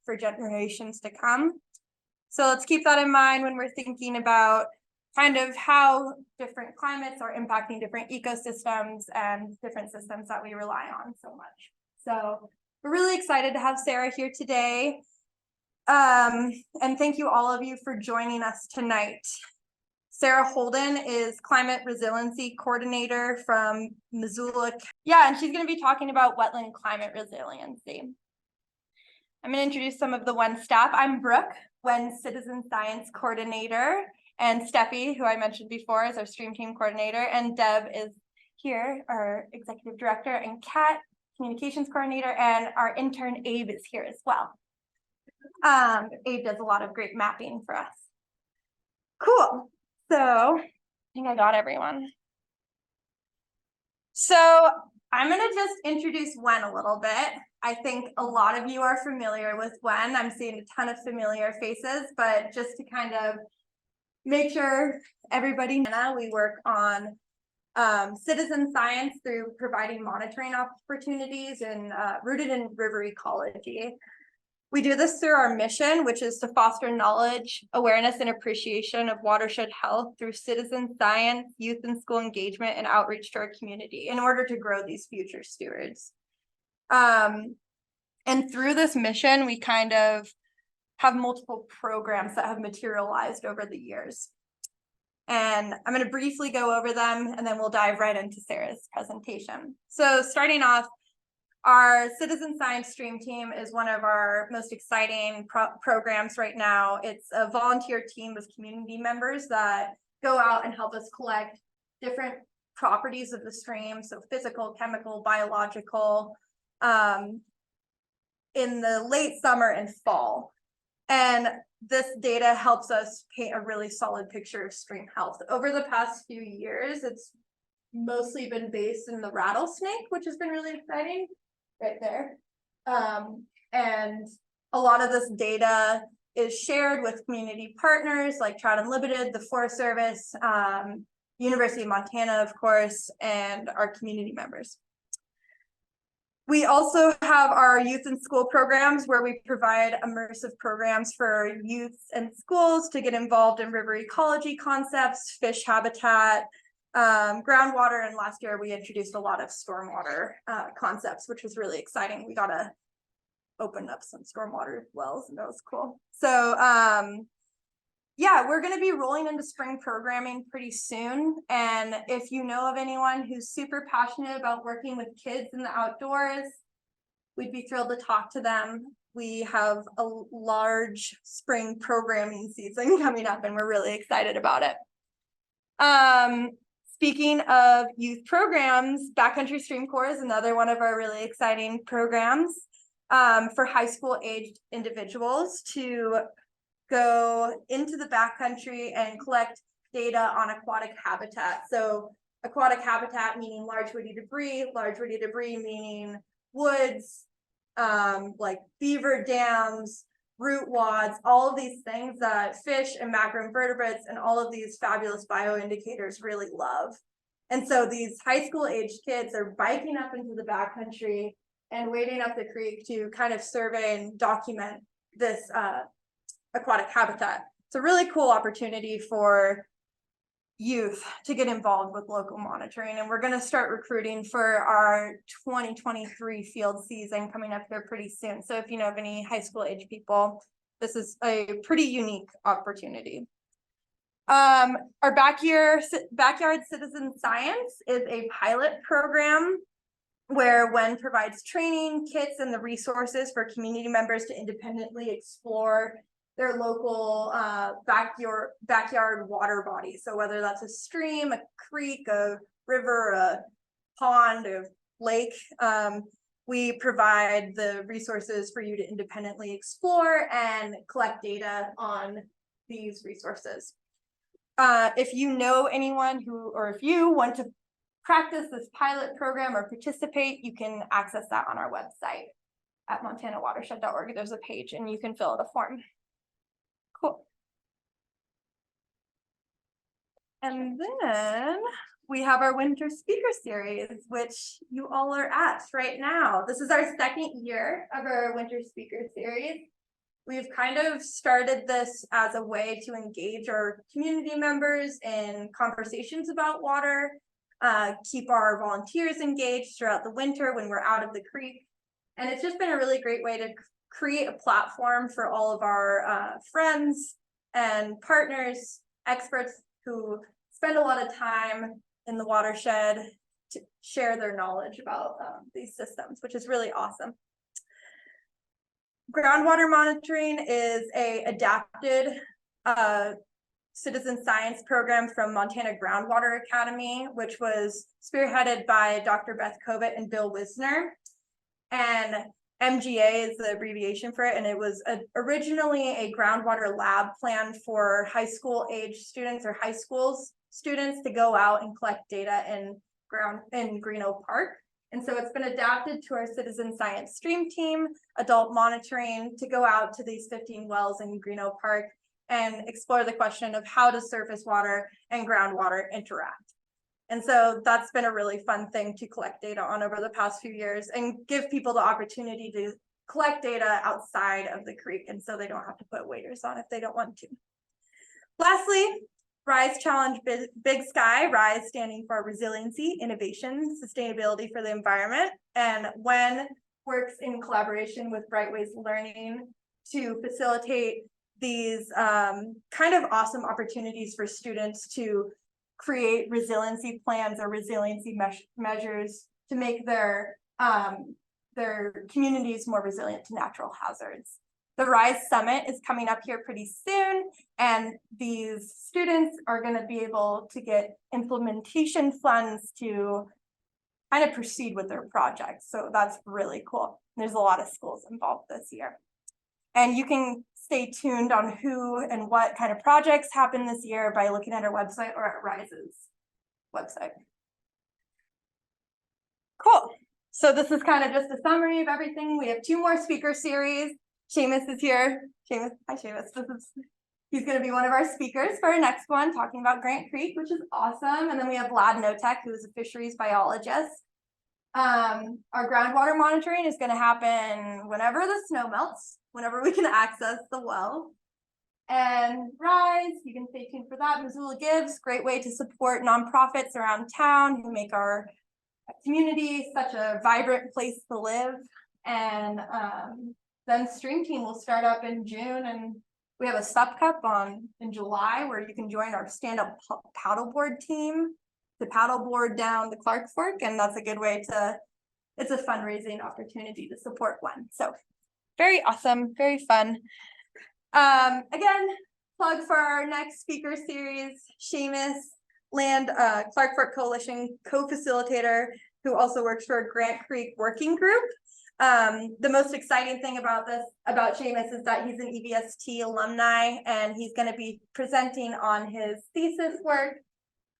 for generations to come. So let's keep that in mind when we're thinking about kind of how different climates are impacting different ecosystems and different systems that we rely on so much. So we're really excited to have Sarah here today. And thank you all of you for joining us tonight. Sarah Holden is Climate Resiliency Coordinator from Missoula. Yeah, and she's going to be talking about wetland climate resiliency. I'm going to introduce some of the WEN staff. I'm Brooke, WEN Citizen Science Coordinator, and Steffi, who I mentioned before, is our Stream Team Coordinator, and Deb is here, our Executive Director, and Kat, Communications Coordinator, and our intern Abe is here as well. Abe does a lot of great mapping for us. Cool. So I think I got everyone. So I'm going to just introduce WEN a little bit. I think a lot of you are familiar with WEN. I'm seeing a ton of familiar faces, but just to kind of make sure everybody knows, we work on citizen science through providing monitoring opportunities and rooted in river ecology. We do this through our mission, which is to foster knowledge, awareness, and appreciation of watershed health through citizen science, youth and school engagement, and outreach to our community in order to grow these future stewards. And through this mission, we kind of have multiple programs that have materialized over the years. And I'm going to briefly go over them, and then we'll dive right into Sarah's presentation. So starting off, our Citizen Science Stream Team is one of our most exciting programs right now. It's a volunteer team of community members that go out and help us collect different properties of the stream, so physical, chemical, biological, in the late summer and fall. And this data helps us paint a really solid picture of stream health. Over the past few years, it's mostly been based in the rattlesnake, which has been really exciting. Right there. And a lot of this data is shared with community partners like Trout Unlimited, the Forest Service, University of Montana, of course, and our community members. We also have our youth and school programs where we provide immersive programs for youth and schools to get involved in river ecology concepts, fish habitat, groundwater, and last year we introduced a lot of stormwater concepts, which was really exciting. We got to open up some stormwater wells, and that was cool. So yeah, we're going to be rolling into spring programming pretty soon, and if you know of anyone who's super passionate about working with kids in the outdoors, we'd be thrilled to talk to them. We have a large spring programming season coming up, and we're really excited about it. Speaking of youth programs, Backcountry Stream Corps is another one of our really exciting programs for high school aged individuals to go into the backcountry and collect data on aquatic habitat. So aquatic habitat meaning large woody debris meaning woods, like beaver dams, root wads, all of these things that fish and macroinvertebrates and all of these fabulous bioindicators really love. And so these high school aged kids are biking up into the backcountry and wading up the creek to kind of survey and document this aquatic habitat. It's a really cool opportunity for youth to get involved with local monitoring, and we're going to start recruiting for our 2023 field season coming up here pretty soon. So if you know of any high school age people, this is a pretty unique opportunity. Our backyard citizen science is a pilot program where WEN provides training, kits, and the resources for community members to independently explore their local backyard water body. So whether that's a stream, a creek, a river, a pond, a lake, we provide the resources for you to independently explore and collect data on these resources. If you know anyone who, or if you want to practice this pilot program or participate, you can access that on our website at montanawatershed.org. There's a page and you can fill out a form. Cool. And then we have our winter speaker series, which you all are at right now. This is our second year of our winter speaker series. we've kind of started this as a way to engage our community members in conversations about water, keep our volunteers engaged throughout the winter when we're out of the creek. And it's just been a really great way to create a platform for all of our friends and partners, experts who spend a lot of time in the watershed to share their knowledge about these systems, which is really awesome. Groundwater monitoring is a adapted citizen science program from Montana Groundwater Academy, which was spearheaded by Dr. Beth Kovett and Bill Wisner. And MGA is the abbreviation for it, and it was originally a groundwater lab plan for high school age students or high schools students to go out and collect data in Greeno Park. And so it's been adapted to our citizen science stream team, adult monitoring, to go out to these 15 wells in Greeno Park and explore the question of how does surface water and groundwater interact. And so that's been a really fun thing to collect data on over the past few years and give people the opportunity to collect data outside of the creek. And so they don't have to put waders on if they don't want to. Lastly, RISE Challenge Big Sky, RISE standing for Resiliency, Innovation, Sustainability for the Environment. And WEN works in collaboration with Brightways Learning to facilitate these kind of awesome opportunities for students to create resiliency plans or resiliency measures to make their communities more resilient to natural hazards. The RISE Summit is coming up here pretty soon, and these students are going to be able to get implementation funds to kind of proceed with their projects. So that's really cool. There's a lot of schools involved this year. And you can stay tuned on who and what kind of projects happen this year by looking at our website or at RISE's website. Cool. So this is kind of just a summary of everything. We have 2 more speaker series. Seamus is here. Seamus, hi Seamus. He's going to be one of our speakers for our next one, talking about Grant Creek, which is awesome. And then we have Vlad Notek, who is a fisheries biologist. Our groundwater monitoring is going to happen whenever the snow melts, whenever we can access the well. And RISE, you can stay tuned for that. Missoula Gives, great way to support nonprofits around town who make our community such a vibrant place to live. And then Stream Team will start up in June, and we have a Sup Cup in July where you can join our stand-up paddleboard team to paddleboard down the Clark Fork, and that's a good way to, it's a fundraising opportunity to support one. So very awesome, very fun. Again, plug for our next speaker series, Seamus Land, Clark Fork Coalition co-facilitator, who also works for Grant Creek Working Group. The most exciting thing about Seamus is that he's an EVST alumni, and he's going to be presenting on his thesis work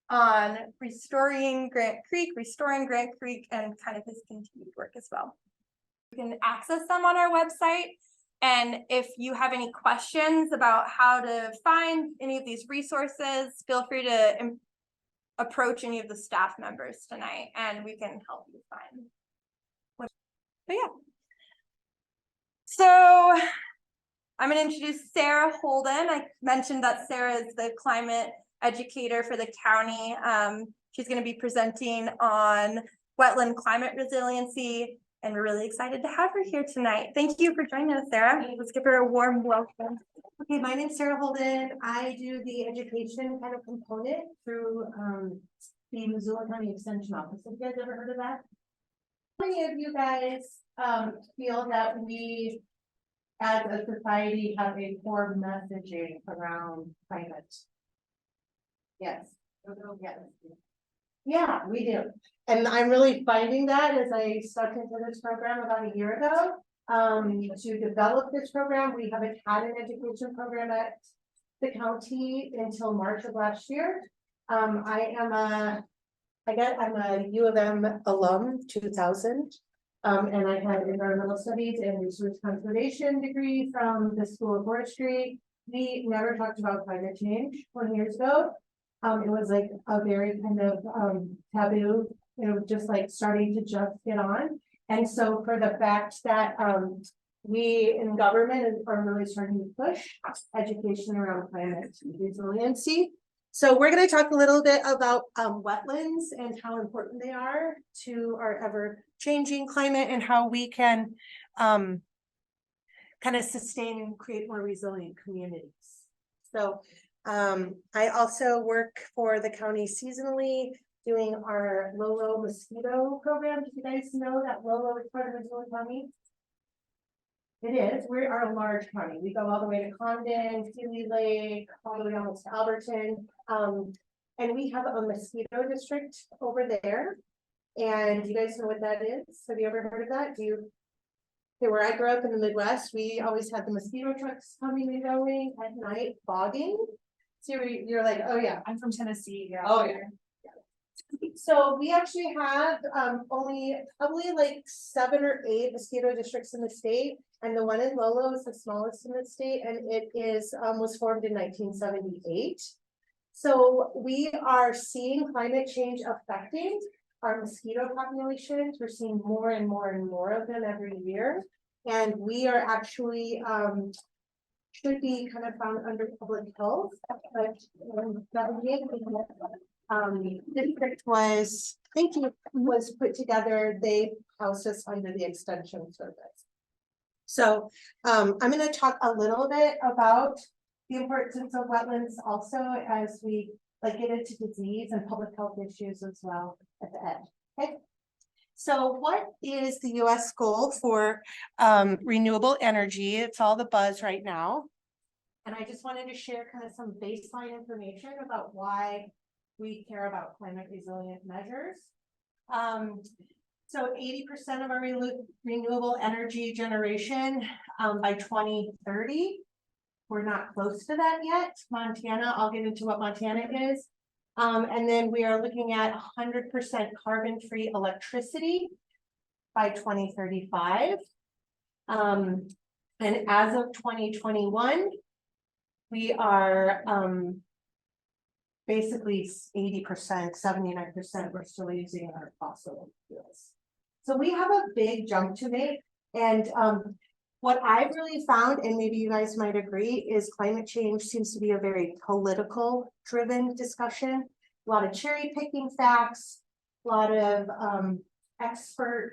on restoring Grant Creek, and kind of his continued work as well. You can access them on our website. And if you have any questions about how to find any of these resources, feel free to approach any of the staff members tonight, and we can help you find. But yeah. So I'm going to introduce Sarah Holden. I mentioned that Sarah is the climate educator for the county. She's going to be presenting on wetland climate resiliency, and we're really excited to have her here tonight. Thank you for joining us, Sarah. Let's give her a warm welcome. Okay, my name's Sarah Holden. I do the education kind of component through the Missoula County Extension Office. Have you guys ever heard of that? How many of you guys feel that we as a society have a core messaging around climate? Yes. Yes. Yeah, we do. And I'm really finding that as I stuck into this program about a year ago. To develop this program, we haven't had an education program at the county until March of last year. I'm a U of M alum 2000. And I had environmental studies and resource conservation degree from the School of Forestry. We never talked about climate change 20 years ago. It was like a very kind of taboo, just like starting to just get on. And so for the fact that we in government are really starting to push education around climate resiliency. So we're going to talk a little bit about wetlands and how important they are to our ever changing climate and how we can kind of sustain and create more resilient communities. So I also work for the county seasonally doing our Lolo mosquito program. Do you guys know that Lolo is part of Missoula County? It is. We are a large county. We go all the way to Condon, Sealy Lake, all the way almost to Alberton. And we have a mosquito district over there. And do you guys know what that is? Have you ever heard of that? Okay, where I grew up in the Midwest, we always had the mosquito trucks coming and going at night, fogging. So you're like, oh yeah, I'm from Tennessee. Yeah. oh yeah. So we actually have only probably like 7 or 8 mosquito districts in the state, and the one in Lolo is the smallest in the state, and it is was formed in 1978. So we are seeing climate change affecting our mosquito populations. We're seeing more and more and more of them every year, and we are actually should be kind of found under public health, but district was, thank you, was put together. They housed us under the extension service. So I'm going to talk a little bit about the importance of wetlands also as we get into disease and public health issues as well at the end. Okay. So what is the US goal for renewable energy? It's all the buzz right now. And I just wanted to share kind of some baseline information about why we care about climate resilient measures. So 80% of our renewable energy generation by 2030. We're not close to that yet. Montana, I'll get into what Montana is. And then we are looking at 100% carbon-free electricity by 2035. And as of 2021, we are basically 80%, 79%, we're still using our fossil fuels. So we have a big jump to make. And what I've really found, and maybe you guys might agree, is climate change seems to be a very political driven discussion. A lot of cherry picking facts, a lot of expert,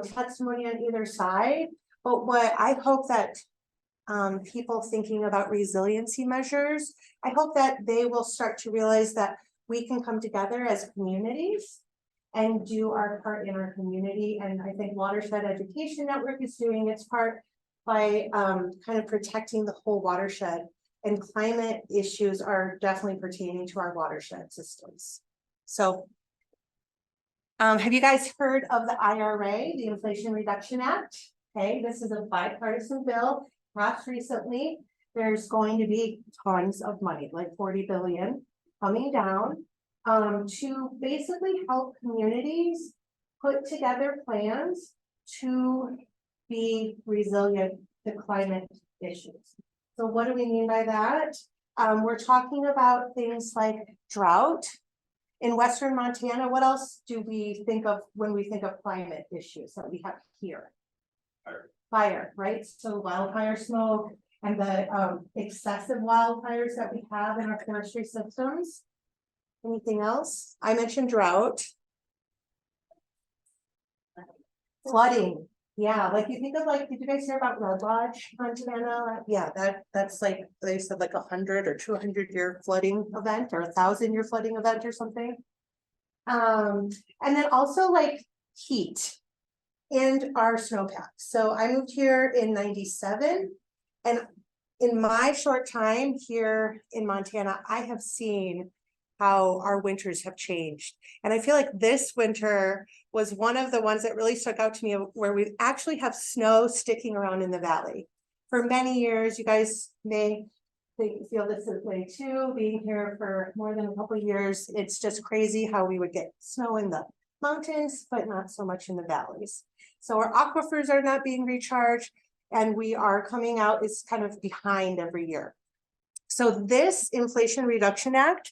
testimony on either side. But what I hope that people thinking about resiliency measures, I hope that they will start to realize that we can come together as communities and do our part in our community. And I think Watershed Education Network is doing its part by kind of protecting the whole watershed. And climate issues are definitely pertaining to our watershed systems. So have you guys heard of the IRA, the Inflation Reduction Act? Okay, this is a bipartisan bill passed recently. There's going to be tons of money, like 40 billion coming down to basically help communities put together plans to be resilient to climate issues. So what do we mean by that? We're talking about things like drought. In Western Montana, what else do we think of when we think of climate issues that we have here? Fire, right? So wildfire smoke and the excessive wildfires that we have in our forestry systems. Anything else? I mentioned drought. Flooding. Yeah, like you think of did you guys hear about Red Lodge, Montana? Yeah, that's like, they said like 100 or 200 year flooding event or 1,000-year flooding event or something. And then also heat and our snowpack. So I moved here in 97, and in my short time here in Montana, I have seen how our winters have changed. And I feel like this winter was one of the ones that really stuck out to me, where we actually have snow sticking around in the valley. For many years, you guys may feel this way too, being here for more than a couple of years. It's just crazy how we would get snow in the mountains, but not so much in the valleys. So our aquifers are not being recharged, and we are coming out is kind of behind every year. So this Inflation Reduction Act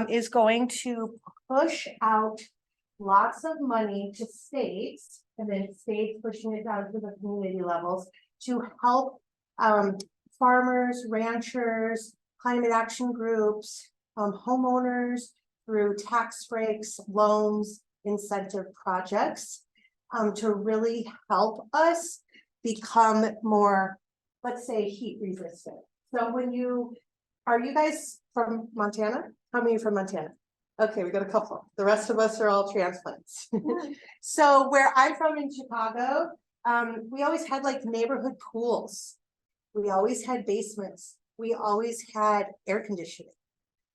is going to push out lots of money to states, and then states pushing it down to the community levels to help farmers, ranchers, climate action groups, homeowners through tax breaks, loans, incentive projects to really help us become more, let's say, heat resistant. So are you guys from Montana? How many are from Montana? Okay, we got a couple. The rest of us are all transplants. So where I'm from in Chicago, we always had like neighborhood pools. We always had basements. We always had air conditioning.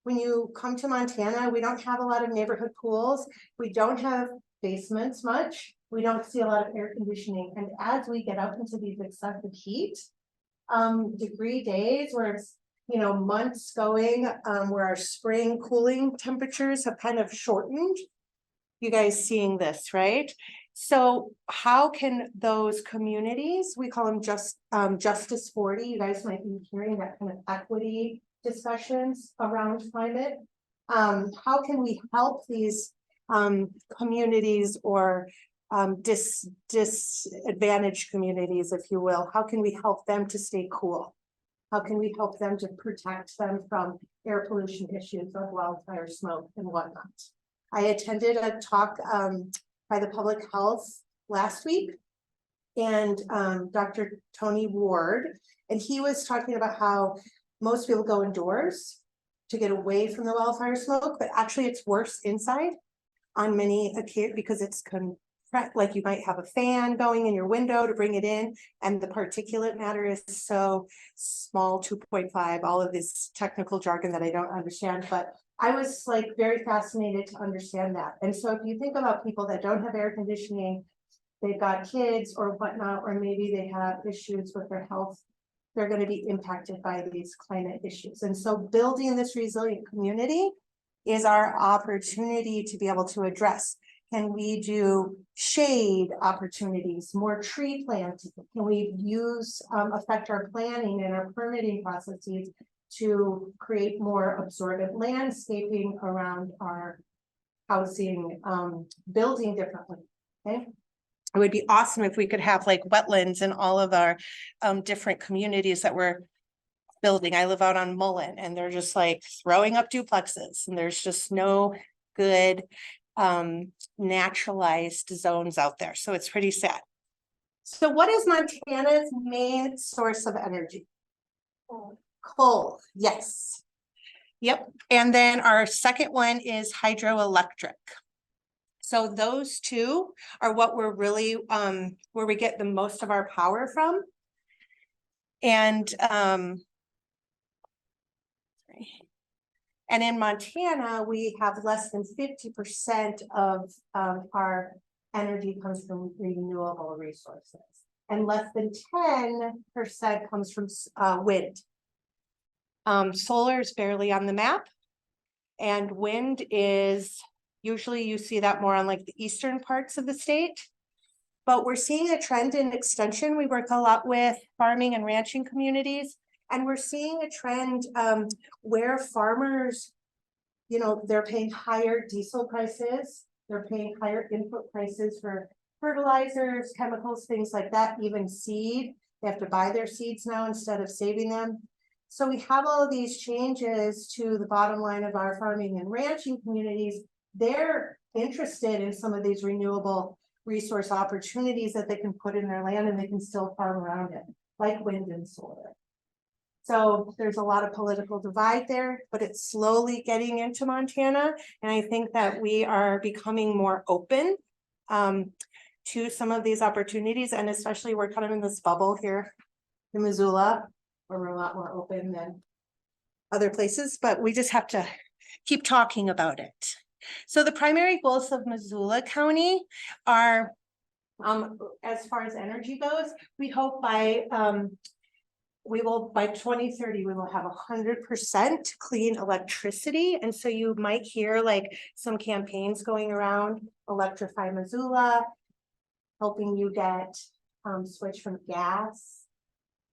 When you come to Montana, we don't have a lot of neighborhood pools. We don't have basements much. We don't see a lot of air conditioning. And as we get up into these excessive heat, degree days where it's, months going, where our spring cooling temperatures have kind of shortened. You guys seeing this, right? So how can those communities, we call them Justice 40, you guys might be hearing that kind of equity discussions around climate. How can we help these communities or disadvantaged communities, if you will? How can we help them to stay cool? How can we help them to protect them from air pollution issues of wildfire smoke and whatnot? I attended a talk by the public health last week, and Dr. Tony Ward, and he was talking about how most people go indoors to get away from the wildfire smoke, but actually it's worse inside on many occasions because it's like you might have a fan going in your window to bring it in, and the particulate matter is so small, 2.5, all of this technical jargon that I don't understand, but I was like very fascinated to understand that. And so if you think about people that don't have air conditioning, they've got kids or whatnot, or maybe they have issues with their health, they're going to be impacted by these climate issues. And so building this resilient community is our opportunity to be able to address. Can we do shade opportunities, more tree planting? Can we affect our planning and our permitting processes to create more absorbent landscaping around our housing, building differently? Okay. It would be awesome if we could have like wetlands in all of our different communities that we're building. I live out on Mullen, and they're just like throwing up duplexes, and there's just no good naturalized zones out there. So it's pretty sad. So what is Montana's main source of energy? Coal, yes. Yep. And then our second one is hydroelectric. So those two are what we're really, where we get the most of our power from. And in Montana, we have less than 50% of our energy comes from renewable resources, and less than 10% comes from wind. Solar is barely on the map, and wind is usually, you see that more on like the eastern parts of the state. But we're seeing a trend in extension. We work a lot with farming and ranching communities, and we're seeing a trend where farmers, they're paying higher diesel prices, they're paying higher input prices for fertilizers, chemicals, things like that, even seed. They have to buy their seeds now instead of saving them. So we have all of these changes to the bottom line of our farming and ranching communities. They're interested in some of these renewable resource opportunities that they can put in their land, and they can still farm around it, like wind and solar. So there's a lot of political divide there, but it's slowly getting into Montana. And I think that we are becoming more open to some of these opportunities. And especially we're kind of in this bubble here in Missoula, where we're a lot more open than other places, but we just have to keep talking about it. So the primary goals of Missoula County are, as far as energy goes, we hope by 2030, we will have 100% clean electricity. And so you might hear like some campaigns going around, Electrify Missoula, helping you get switch from gas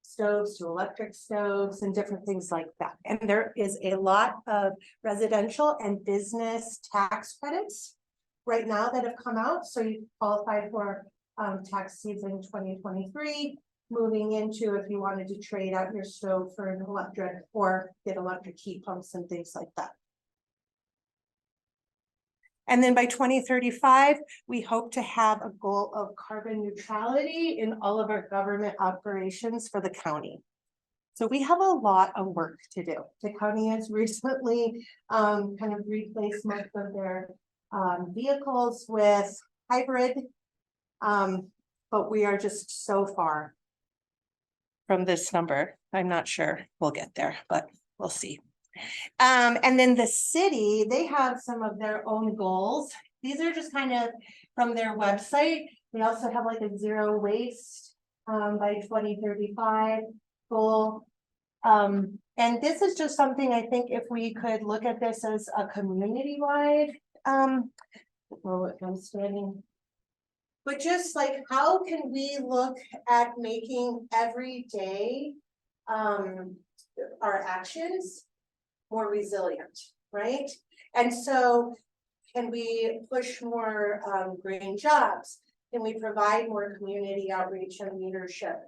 stoves to electric stoves and different things like that. And there is a lot of residential and business tax credits right now that have come out, so you qualify for tax season 2023, moving into if you wanted to trade out your stove for an electric or get electric heat pumps and things like that. And then by 2035, we hope to have a goal of carbon neutrality in all of our government operations for the county. So we have a lot of work to do. The county has recently kind of replaced most of their vehicles with hybrid, but we are just so far from this number. I'm not sure we'll get there, but we'll see. And then the city, they have some of their own goals. These are just kind of from their website. They also have like a zero waste by 2035 goal. And this is just something I think if we could look at this as a community-wide, well, I'm standing. But just like, how can we look at making every day our actions more resilient, right? And so can we push more green jobs? Can we provide more community outreach and leadership?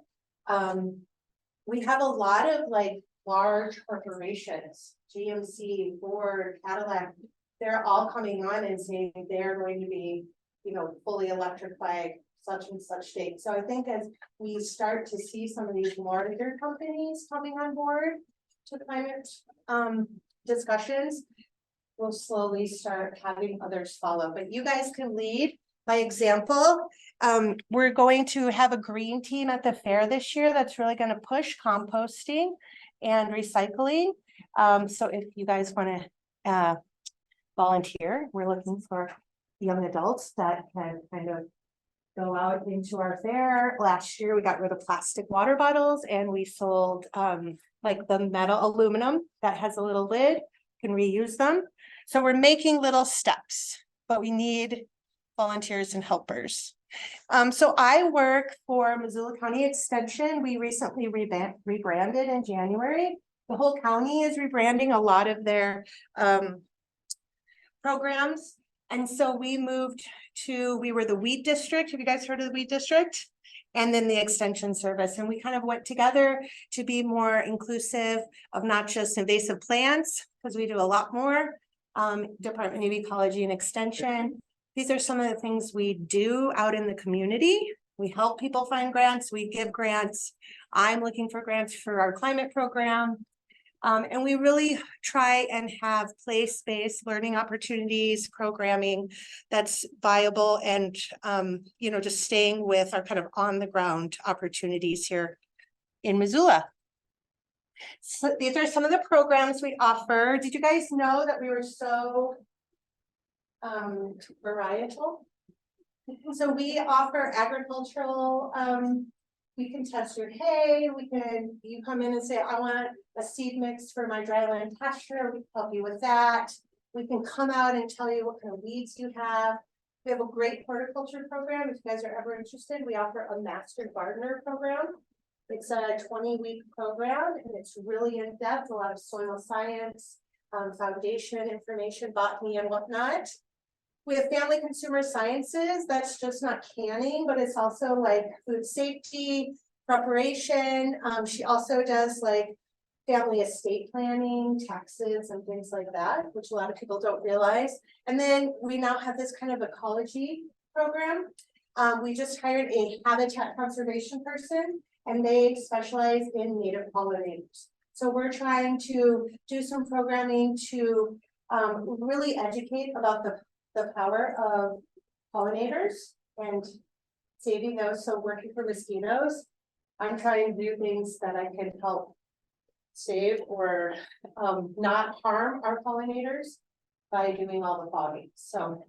We have a lot of like large corporations, GMC, Ford, Cadillac, they're all coming on and saying they're going to be, you know, fully electrified such and such date. So I think as we start to see some of these larger companies coming on board to climate discussions, we'll slowly start having others follow. But you guys can lead by example. We're going to have a green team at the fair this year that's really going to push composting and recycling. So if you guys want to volunteer, we're looking for young adults that can kind of go out into our fair. Last year we got rid of plastic water bottles and we sold like the metal aluminum that has a little lid, can reuse them. So we're making little steps, but we need volunteers and helpers. So I work for Missoula County Extension. We recently rebranded in January. The whole county is rebranding a lot of their programs. And so we moved to, we were the weed district. Have you guys heard of the weed district? And then the extension service. And we kind of went together to be more inclusive of not just invasive plants, because we do a lot more, Department of Ecology and Extension. These are some of the things we do out in the community. We help people find grants, we give grants. I'm looking for grants for our climate program. And we really try and have place-based learning opportunities, programming that's viable and, you know, just staying with our kind of on the ground opportunities here in Missoula. So these are some of the programs we offer. Did you guys know that we were so varietal? So we offer agricultural, we can test your hay, you come in and say, I want a seed mix for my dryland pasture, we can help you with that. We can come out and tell you what kind of weeds you have. We have a great horticulture program. If you guys are ever interested, we offer a master gardener program. It's a 20-week program and it's really in-depth, a lot of soil science, foundation information, botany and whatnot. We have family consumer sciences, that's just not canning, but it's also like food safety, preparation. She also does like family estate planning, taxes and things like that, which a lot of people don't realize. And then we now have this kind of ecology program. We just hired a habitat conservation person and they specialize in native pollinators. So we're trying to do some programming to really educate about the power of pollinators and saving those. So working for mosquitoes, I'm trying to do things that I can help save or not harm our pollinators by doing all the fogging. So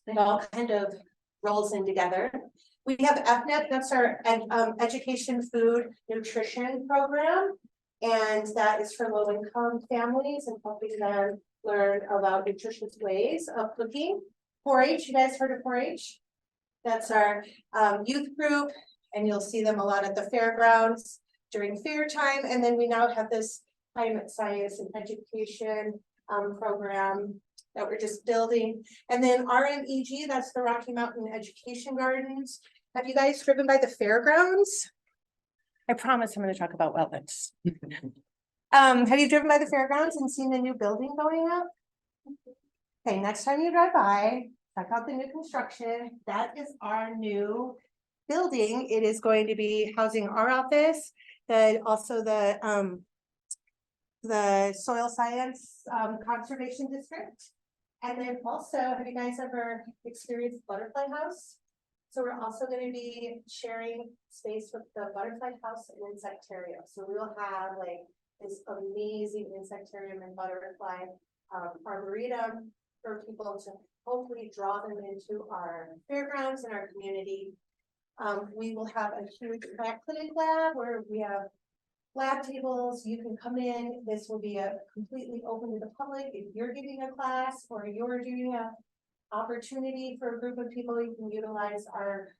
it all kind of rolls in together. We have FNET, that's our education, food, nutrition program. And that is for low-income families and helping them learn about nutritious ways of cooking. 4-H, you guys heard of 4-H? That's our youth group, and you'll see them a lot at the fairgrounds during fair time. And then we now have this climate science and education program that we're just building. And then RMEG, that's the Rocky Mountain Education Gardens. Have you guys driven by the fairgrounds? I promise I'm going to talk about wetlands. Have you driven by the fairgrounds and seen the new building going up? Okay, next time you drive by, check out the new construction. That is our new building. It is going to be housing our office, also the soil science conservation district. And then also, have you guys ever experienced Butterfly House? So we're also going to be sharing space with the Butterfly House and Insectarium. So we will have like this amazing insectarium and butterfly arboretum for people to hopefully draw them into our fairgrounds and our community. We will have a huge plant clinic lab where we have lab tables. You can come in. This will be a completely open to the public. If you're giving a class or you're doing a opportunity for a group of people, you can utilize our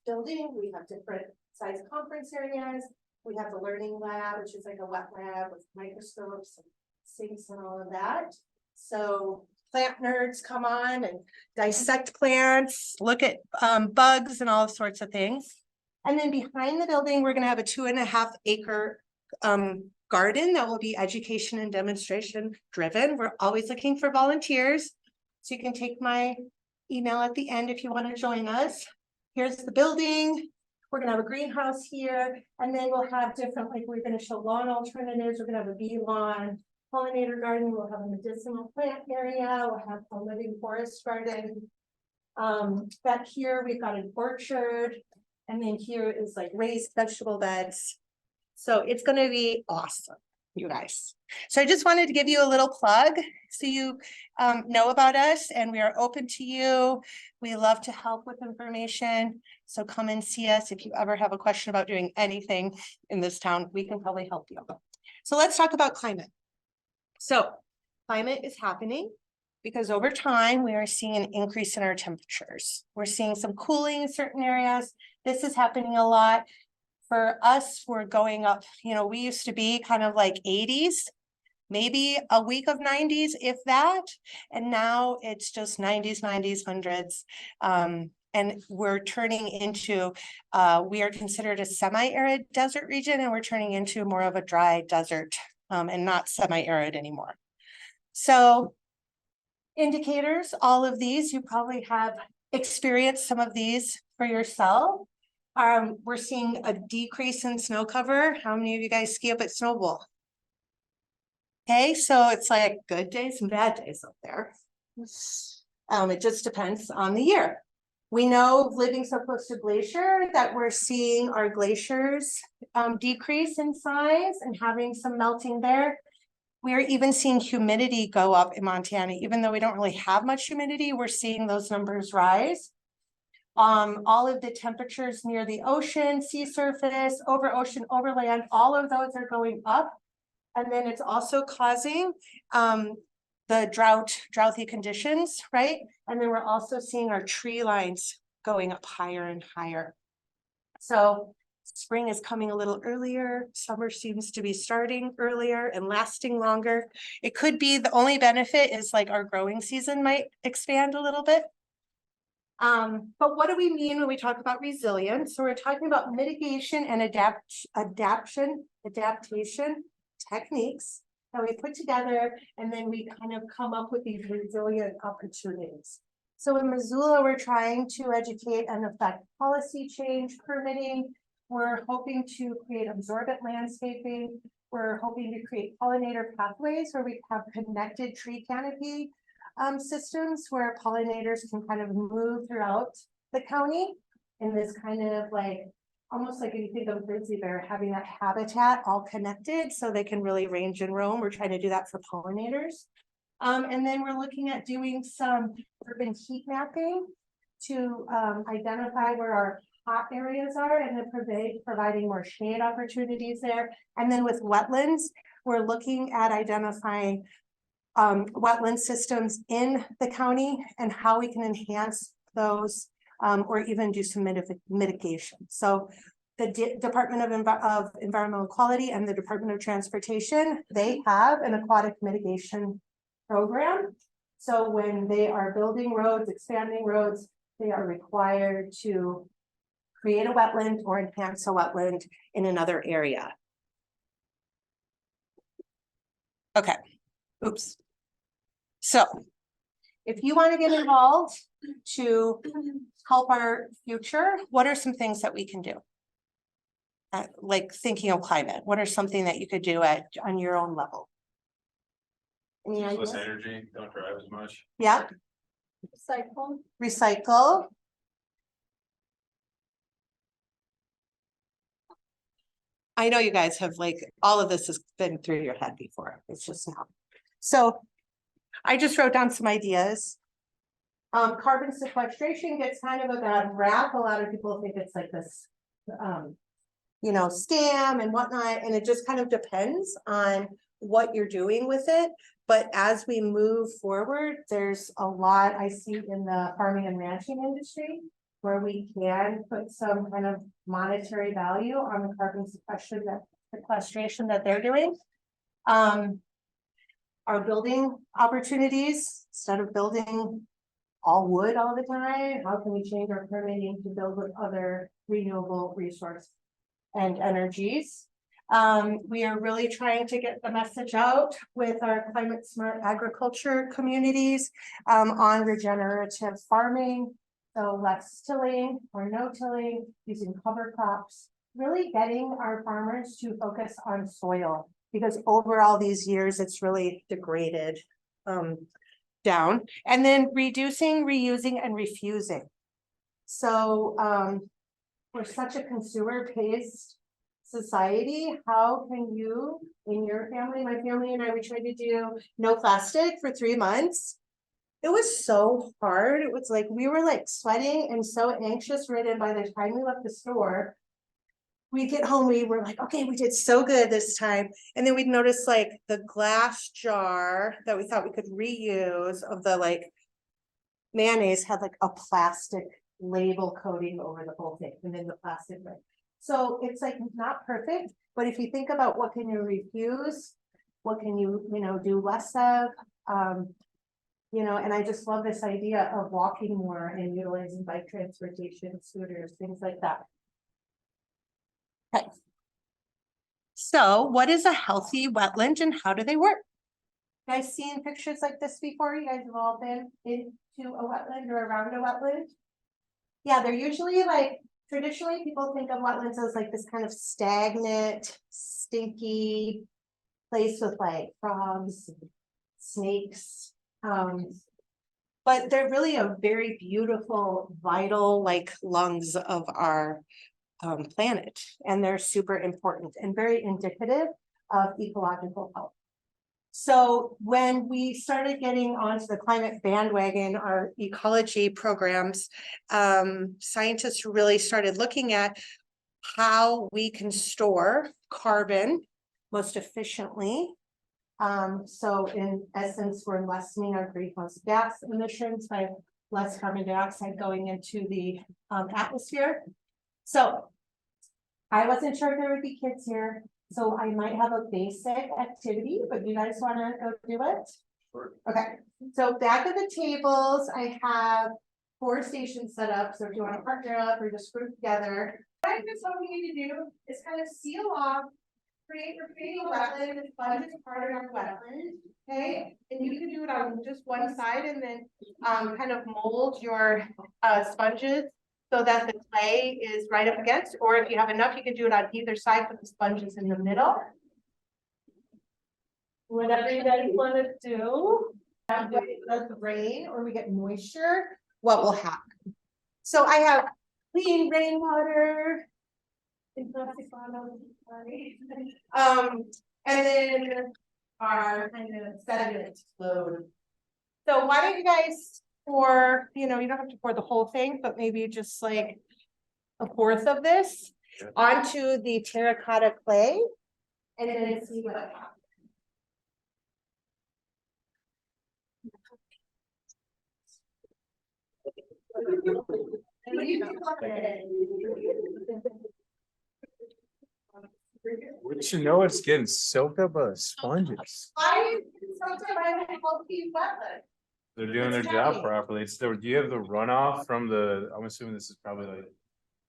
building. We have different size conference areas. We have the learning lab, which is like a wet lab with microscopes and sinks and all of that. So plant nerds come on and dissect plants, look at bugs and all sorts of things. And then behind the building, we're going to have a 2.5 acre garden that will be education and demonstration driven. We're always looking for volunteers. So you can take my email at the end if you want to join us. Here's the building. We're going to have a greenhouse here, and then we'll have different, like we're going to show lawn alternatives. We're going to have a bee lawn, pollinator garden. We'll have a medicinal plant area. We'll have a living forest garden. Back here, we've got an orchard. And then here is like raised vegetable beds. So it's going to be awesome, you guys. So I just wanted to give you a little plug so you know about us, and we are open to you. We love to help with information. So come and see us. If you ever have a question about doing anything in this town, we can probably help you. So let's talk about climate. So climate is happening because over time we are seeing an increase in our temperatures. We're seeing some cooling in certain areas. This is happening a lot. For us, we're going up, you know, we used to be kind of like 80s, maybe a week of 90s, if that. And now it's just 90s, 90s, 100s. And we're turning into, we are considered a semi-arid desert region, and we're turning into more of a dry desert and not semi-arid anymore. So indicators, all of these, you probably have experienced some of these for yourself. We're seeing a decrease in snow cover. How many of you guys ski up at Snowball? Okay, so it's like good days and bad days up there. It just depends on the year. We know, living so close to glacier, that we're seeing our glaciers decrease in size and having some melting there. We're even seeing humidity go up in Montana. Even though we don't really have much humidity, we're seeing those numbers rise. All of the temperatures near the ocean, sea surface, over ocean, over land, all of those are going up. And then it's also causing the drouthy conditions, right? And then we're also seeing our tree lines going up higher and higher. So spring is coming a little earlier. Summer seems to be starting earlier and lasting longer. It could be the only benefit is like our growing season might expand a little bit. But what do we mean when we talk about resilience? So we're talking about mitigation and adaptation techniques that we put together, and then we kind of come up with these resilient opportunities. So in Missoula, we're trying to educate and affect policy change, permitting. We're hoping to create absorbent landscaping. We're hoping to create pollinator pathways where we have connected tree canopy systems where pollinators can kind of move throughout the county in this kind of like, almost like if you think of a grizzly bear having that habitat all connected so they can really range and roam. We're trying to do that for pollinators. And then we're looking at doing some urban heat mapping to identify where our hot areas are and then providing more shade opportunities there. And then with wetlands, we're looking at identifying wetland systems in the county and how we can enhance those or even do some mitigation. So the Department of Environmental Quality and the Department of Transportation, they have an aquatic mitigation program. So when they are building roads, expanding roads, they are required to create a wetland or enhance a wetland in another area. Okay, oops. So if you want to get involved to help our future, what are some things that we can do? Like thinking of climate, what are something that you could do on your own level? Any Use less ideas? energy, don't drive as much. Yeah. Recycle. I know you guys have like, all of this has been through your head before. It's just now. So I just wrote down some ideas. Carbon sequestration gets kind of a bad rap. A lot of people think it's like this, you know, scam and whatnot, and it just kind of depends on what you're doing with it. But as we move forward, there's a lot I see in the farming and ranching industry where we can put some kind of monetary value on the carbon sequestration that they're doing. Our building opportunities, instead of building all wood all the time, how can we change our permitting to build with other renewable resources and energies? We are really trying to get the message out with our climate smart agriculture communities on regenerative farming. So less tilling or no tilling, using cover crops, really getting our farmers to focus on soil, because over all these years, it's really degraded down. And then reducing, reusing, and refusing. So we're such a consumer-based society. How can you, in your family, my family and I, we tried to do no plastic for 3 months. It was so hard. It was like, we were like sweating and so anxious ridden. By the time we left the store, we get home, we were like, okay, we did so good this time. And then we'd notice like the glass jar that we thought we could reuse of the like mayonnaise had like a plastic label coating over the whole thing, and then the plastic, right? So it's like not perfect, but if you think about what can you refuse, what can you know, do less of, you know, and I just love this idea of walking more and utilizing bike transportation, scooters, things like that. Okay. So what is a healthy wetland and how do they work? You guys seen pictures like this before? You guys have all been into a wetland or around a wetland? Yeah, they're usually like, traditionally people think of wetlands as like this kind of stagnant, stinky place with like frogs, snakes. But they're really a very beautiful, vital, like lungs of our planet. And they're super important and very indicative of ecological health. So when we started getting onto the climate bandwagon, our ecology programs, scientists really started looking at how we can store carbon most efficiently. So in essence, we're lessening our greenhouse gas emissions by less carbon dioxide going into the atmosphere. So I wasn't sure if there would be kids here, so I might have a basic activity, but you guys want to go do it? Sure. Okay, so back of the tables, I have 4 stations set up. So if you want to partner up or just group together, what I just want you to do is kind of seal off. We're creating a wetland, the sponge is part of our wetland, okay? And you can do it on just one side and then kind of mold your sponges so that the clay is right up against, or if you have enough, you can do it on either side, put the sponges in the middle. Whatever you guys want to do, that way it doesn't rain or we get moisture, what will happen? So I have clean rainwater. And then our kind of sediment load. So why don't you guys pour, you know, you don't have to pour the whole thing, but maybe just like 1/4 of this onto the terracotta clay and then see what happens. Wouldn't you know it's getting soaked up by sponges? Why is it sometime I have a healthy wetland. They're doing their It's job happening. properly. It's do you have the runoff from the, I'm assuming this is probably like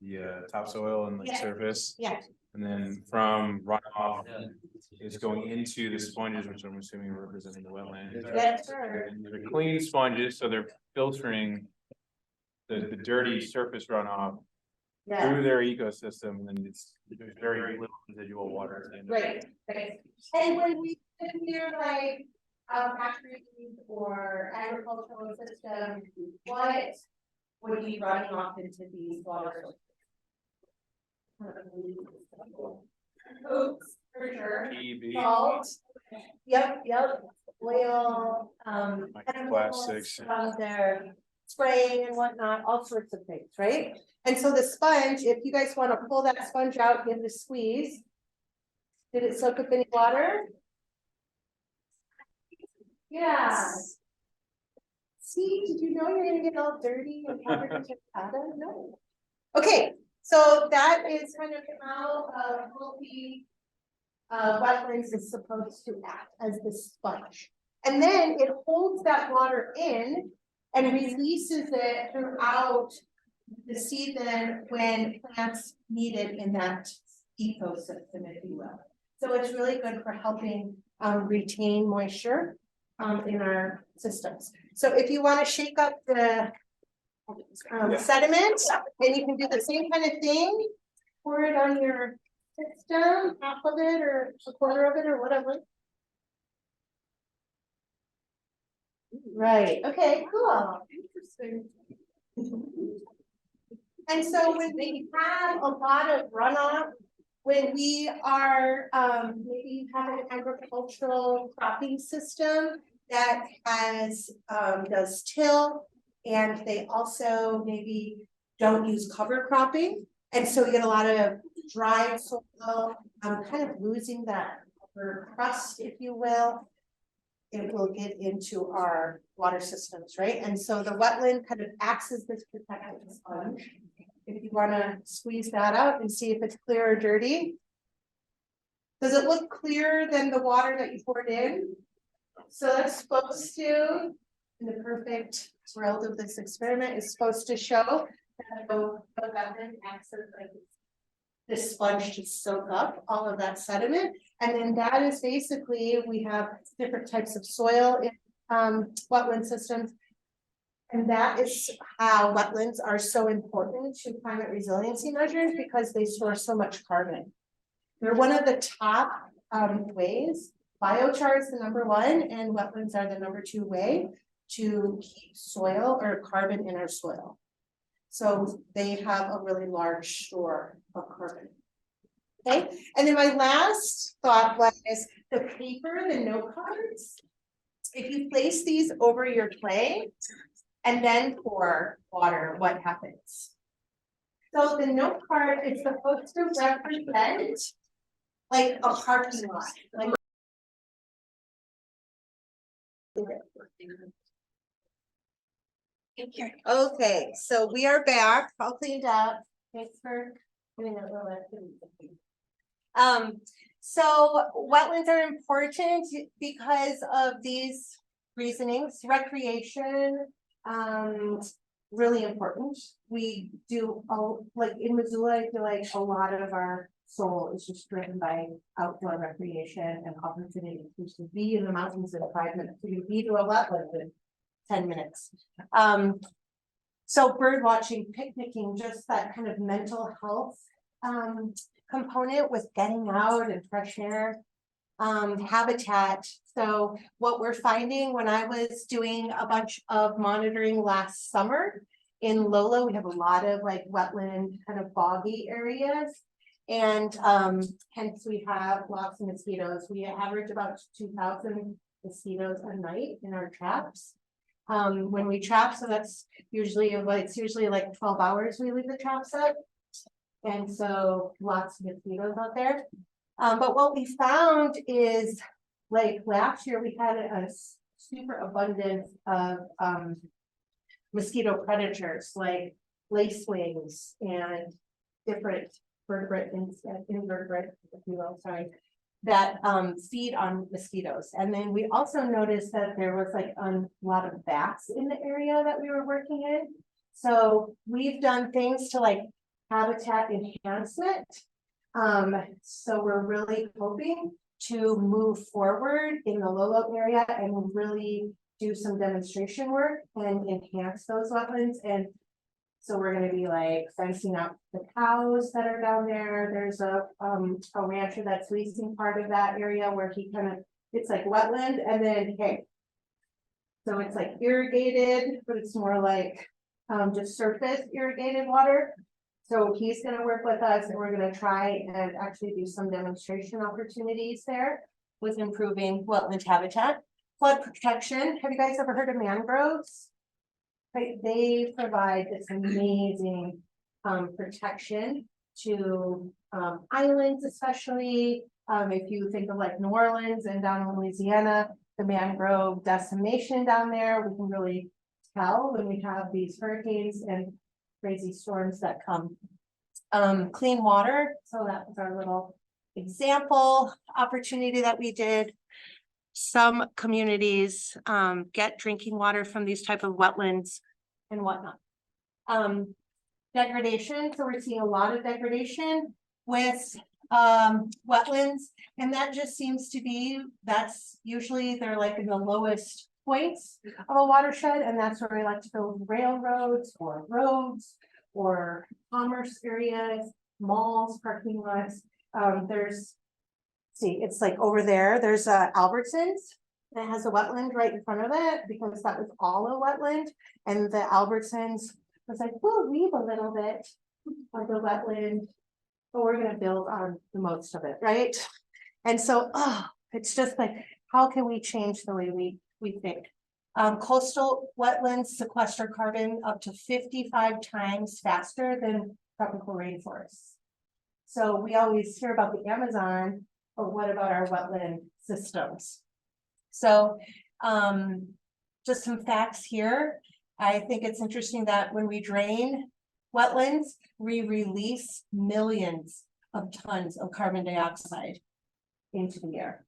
the topsoil and like Yeah. surface. Yeah, And then from runoff is going into the sponges, which I'm assuming are representing the wetland. yes, sir. And they're clean sponges, so they're filtering the dirty surface runoff Yeah, through their ecosystem, and then there's very little residual water at the end. right, right. And when we live near like factories or agricultural system, what would be running off into these water sources? Oats, for sure. PEB, Salt. Yep, yep. Oil, plastics. They're spraying and whatnot, all sorts of things, right? And so the sponge, if you guys want to pull that sponge out, give it a squeeze. Did it soak up any water? Yeah. See, did you know you're gonna get all dirty and covered in terracotta? No. Okay, so that is kind of how healthy wetlands is supposed to act as the sponge. And then it holds that water in and releases it throughout the season when plants need it in that ecosystem, if you will. So it's really good for helping retain moisture in our systems. So if you want to shake up the sediment, then you can do the same kind of thing. Pour it on your system, half of it or a quarter of it or whatever. Right, okay, cool. Interesting. And so when we have a lot of runoff, when we are maybe you have an agricultural cropping system that has does till, and they also maybe don't use cover cropping, and so you get a lot of dry soil, kind of losing that upper crust, if you will. It will get into our water systems, right? And so the wetland kind of acts as this protective sponge. If you want to squeeze that out and see if it's clear or dirty. Does it look clearer than the water that you poured in? So that's supposed to, in the perfect world of this experiment, is supposed to show that the wetland acts as like this sponge to soak up all of that sediment. And then that is basically, we have different types of soil in wetland systems. And that is how wetlands are so important to climate resiliency measures, because they store so much carbon. They're one of the top ways. Biochar is the #1, and wetlands are the #2 way to keep soil or carbon in our soil. So they have a really large store of carbon. Okay, and then my last thought was the paper, the note cards. If you place these over your clay and then pour water, what happens? So the note card is supposed to represent like a parking lot, like okay, so we are back, all cleaned up. Thanks for doing that little activity. So wetlands are important because of these reasonings. Recreation, really important. We do, like in Missoula, I feel like a lot of our soul is just driven by outdoor recreation and opportunities. We should be in the mountains in 5 minutes. We can be to a wetland in 10 minutes. So bird watching, picnicking, just that kind of mental health component with getting out and fresh air, habitat. So what we're finding, when I was doing a bunch of monitoring last summer in Lola, we have a lot of like wetland kind of boggy areas. And hence we have lots of mosquitoes. We average about 2,000 mosquitoes a night in our traps. When we trap, so that's usually it's usually like 12 hours we leave the traps up. And so lots of mosquitoes out there. But what we found is like last year we had a super abundance of mosquito predators like lacewings and different vertebrate invertebrate, if you will, sorry, that feed on mosquitoes. And then we also noticed that there was like a lot of bats in the area that we were working in. So we've done things to like habitat enhancement. So we're really hoping to move forward in the Lolo area and really do some demonstration work and enhance those wetlands. And so we're gonna be like fencing out the cows that are down there. There's a rancher that's leasing part of that area where he kind of, it's like wetland and then hay. So it's like irrigated, but it's more like just surface irrigated water. So he's gonna work with us and we're gonna try and actually do some demonstration opportunities there with improving wetland habitat. Flood protection, have you guys ever heard of mangroves? Right, they provide this amazing protection to islands, especially if you think of like New Orleans and down in Louisiana, the mangrove decimation down there, we can really tell when we have these hurricanes and crazy storms that come. Clean water, so that was our little example opportunity that we did. Some communities get drinking water from these type of wetlands and whatnot. Degradation, so we're seeing a lot of degradation with wetlands, and that just seems to be, that's usually they're like in the lowest points of a watershed, and that's where we like to build railroads or roads or commerce areas, malls, parking lots. There's, see, it's like over there, there's Albertsons. That has a wetland right in front of it because that was all a wetland. And the Albertsons was like, we'll leave a little bit of the wetland, but we're gonna build on the most of it, right? And so, it's just like, how can we change the way we think? Coastal wetlands sequester carbon up to 55 times faster than tropical rainforests. So we always hear about the Amazon, but what about our wetland systems? So just some facts here. I think it's interesting that when we drain wetlands, we release millions of tons of carbon dioxide into the air.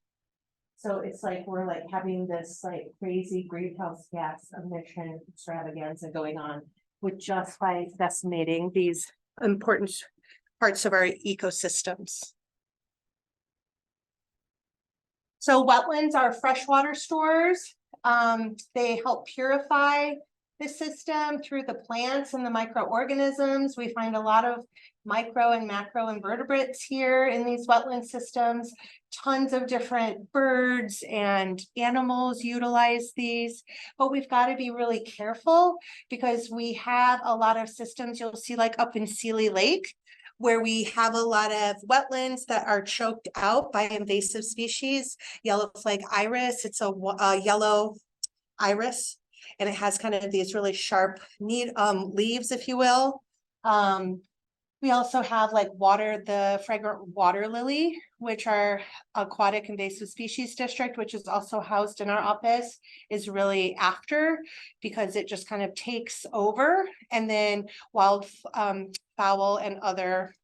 So it's like we're like having this like crazy greenhouse gas emission extravaganza going on with just by decimating these important parts of our ecosystems. So wetlands are freshwater stores. They help purify the system through the plants and the microorganisms. We find a lot of micro and macro invertebrates here in these wetland systems. Tons of different birds and animals utilize these, but we've got to be really careful because we have a lot of systems you'll see like up in Sealy Lake, where we have a lot of wetlands that are choked out by invasive species. Yellow flag iris, it's a yellow iris, and it has kind of these really sharp leaves, if you will. We also have like the fragrant water lily, which are aquatic invasive species district, which is also housed in our office, is really after because it just kind of takes over, and then wild fowl and other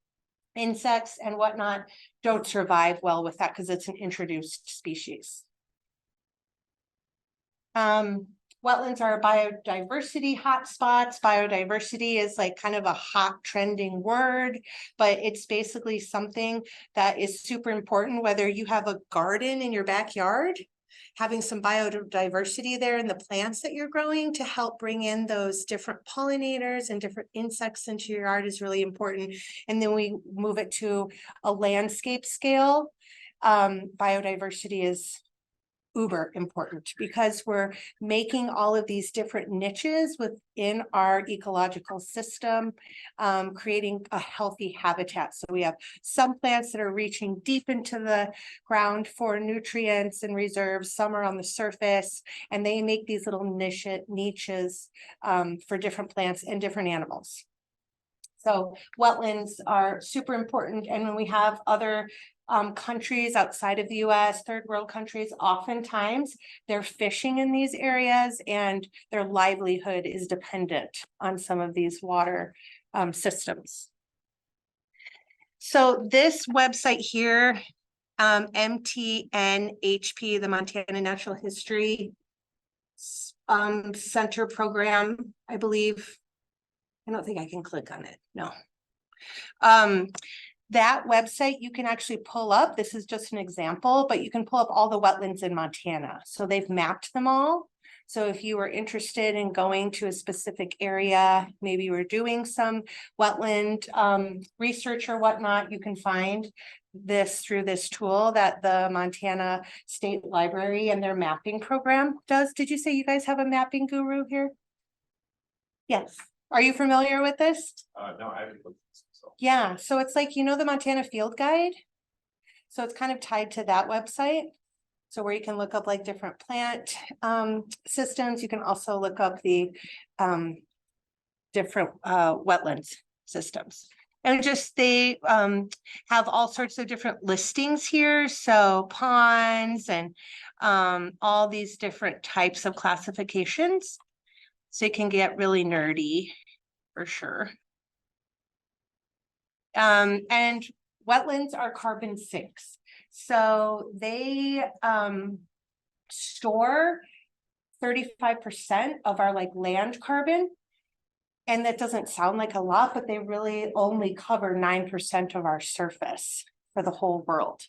insects and whatnot don't survive well with that because it's an introduced species. Wetlands are biodiversity hotspots. Biodiversity is like kind of a hot trending word, but it's basically something that is super important, whether you have a garden in your backyard, having some biodiversity there in the plants that you're growing to help bring in those different pollinators and different insects into your yard is really important. And then we move it to a landscape scale. Biodiversity is uber important because we're making all of these different niches within our ecological system, creating a healthy habitat. So we have some plants that are reaching deep into the ground for nutrients and reserves. Some are on the surface, and they make these little niches for different plants and different animals. So wetlands are super important. And when we have other countries outside of the US, third world countries, oftentimes they're fishing in these areas and their livelihood is dependent on some of these water systems. So this website here MTNHP, the Montana Natural History Center program, I believe. I don't think I can click on it, no. That website you can actually pull up. This is just an example, but you can pull up all the wetlands in Montana. So they've mapped them all. So if you were interested in going to a specific area, maybe you were doing some wetland research or whatnot, you can find this through this tool that the Montana State Library and their mapping program does. Did you say you guys have a mapping guru here? Yes. Are you familiar with this? No, I haven't looked at this. So. Yeah, so it's like, you know, the Montana Field Guide. So it's kind of tied to that website. So where you can look up like different plant systems, you can also look up the different wetlands systems. And just they have all sorts of different listings here. So ponds and all these different types of classifications. So it can get really nerdy for sure. And wetlands are carbon sinks. So they store 35% of our like land carbon. And that doesn't sound like a lot, but they really only cover 9% of our surface for the whole world.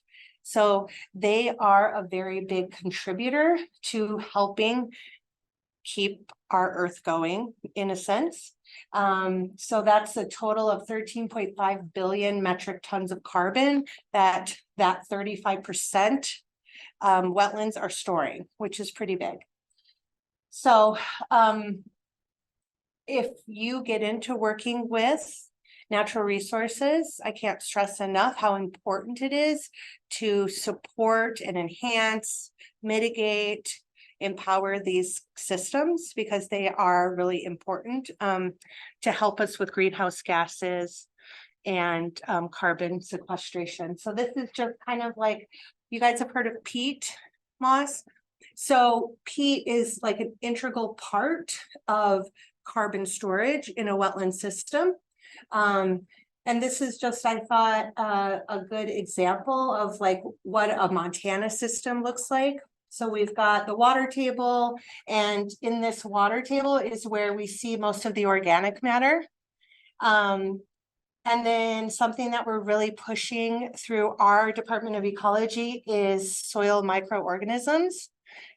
So they are a very big contributor to helping keep our earth going in a sense. So that's a total of 13.5 billion metric tons of carbon that 35% wetlands are storing, which is pretty big. So if you get into working with natural resources, I can't stress enough how important it is to support and enhance, mitigate, empower these systems because they are really important to help us with greenhouse gases and carbon sequestration. So this is just kind of like, you guys have heard of peat moss. So peat is like an integral part of carbon storage in a wetland system. And this is just, I thought, a good example of like what a Montana system looks like. So we've got the water table, and in this water table is where we see most of the organic matter. And then something that we're really pushing through our Department of Ecology is soil microorganisms.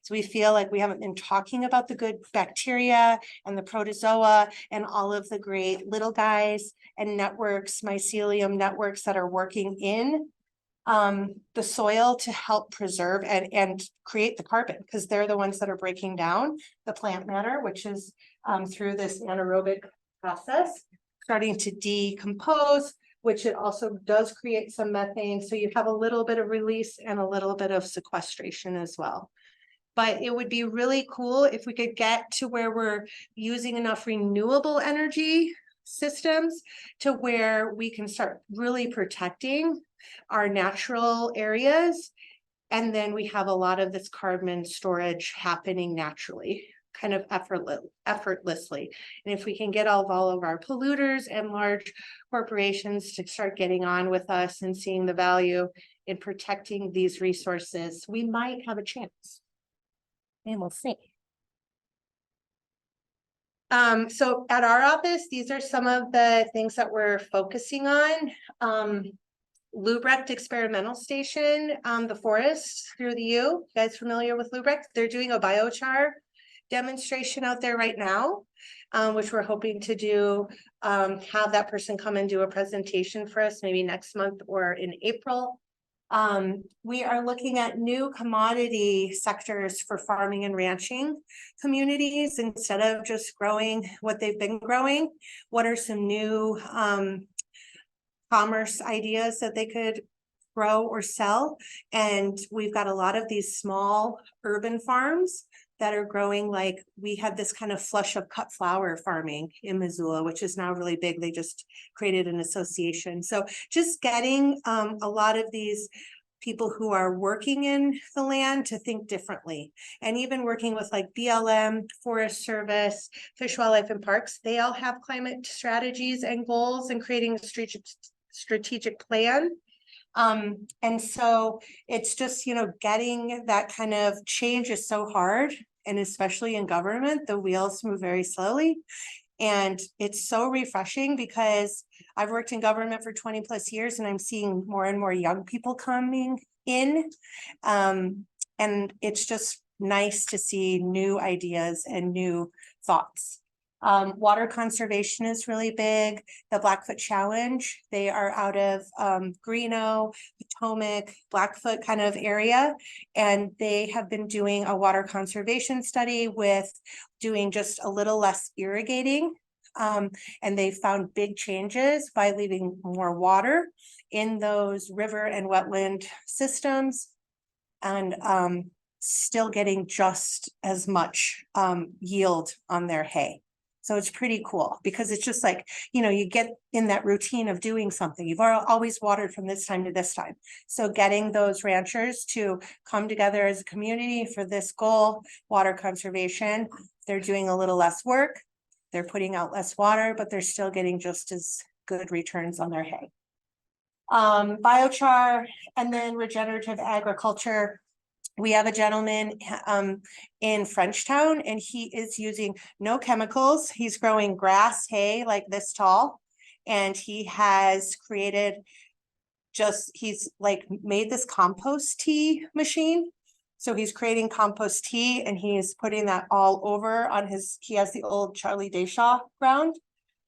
So we feel like we haven't been talking about the good bacteria and the protozoa and all of the great little guys and networks, mycelium networks that are working in the soil to help preserve and create the carbon, because they're the ones that are breaking down the plant matter, which is through this anaerobic process, starting to decompose, which it also does create some methane. So you have a little bit of release and a little bit of sequestration as well. But it would be really cool if we could get to where we're using enough renewable energy systems to where we can start really protecting our natural areas. And then we have a lot of this carbon storage happening naturally, kind of effortlessly. And if we can get all of our polluters and large corporations to start getting on with us and seeing the value in protecting these resources, we might have a chance. And we'll see. So at our office, these are some of the things that we're focusing on. Lubrecht Experimental Station, the forest through the U. You guys familiar with Lubrecht? They're doing a biochar demonstration out there right now, which we're hoping to do, have that person come and do a presentation for us maybe next month or in April. We are looking at new commodity sectors for farming and ranching communities instead of just growing what they've been growing. What are some new commerce ideas that they could grow or sell? And we've got a lot of these small urban farms that are growing, like we had this kind of flush of cut flower farming in Missoula, which is now really big. They just created an association. So just getting a lot of these people who are working in the land to think differently, and even working with like BLM, Forest Service, Fish, Wildlife, and Parks. They all have climate strategies and goals and creating a strategic plan And so it's just, you know, getting that kind of change is so hard. And especially in government, the wheels move very slowly. And it's so refreshing because I've worked in government for 20 plus years and I'm seeing more and more young people coming in. And it's just nice to see new ideas and new thoughts. Water conservation is really big. The Blackfoot Challenge, they are out of Greeno, Potomac, Blackfoot kind of area. And they have been doing a water conservation study with doing just a little less irrigating. And they found big changes by leaving more water in those river and wetland systems. And still getting just as much yield on their hay. So it's pretty cool because it's just like, you know, you get in that routine of doing something. You've always watered from this time to this time. So getting those ranchers to come together as a community for this goal, water conservation, they're doing a little less work. They're putting out less water, but they're still getting just as good returns on their hay. Biochar and then regenerative agriculture. We have a gentleman in Frenchtown and he is using no chemicals. He's growing grass hay like this tall. And he has created he's like made this compost tea machine. So he's creating compost tea and he's putting that all over on he has the old Charlie Deshaw ground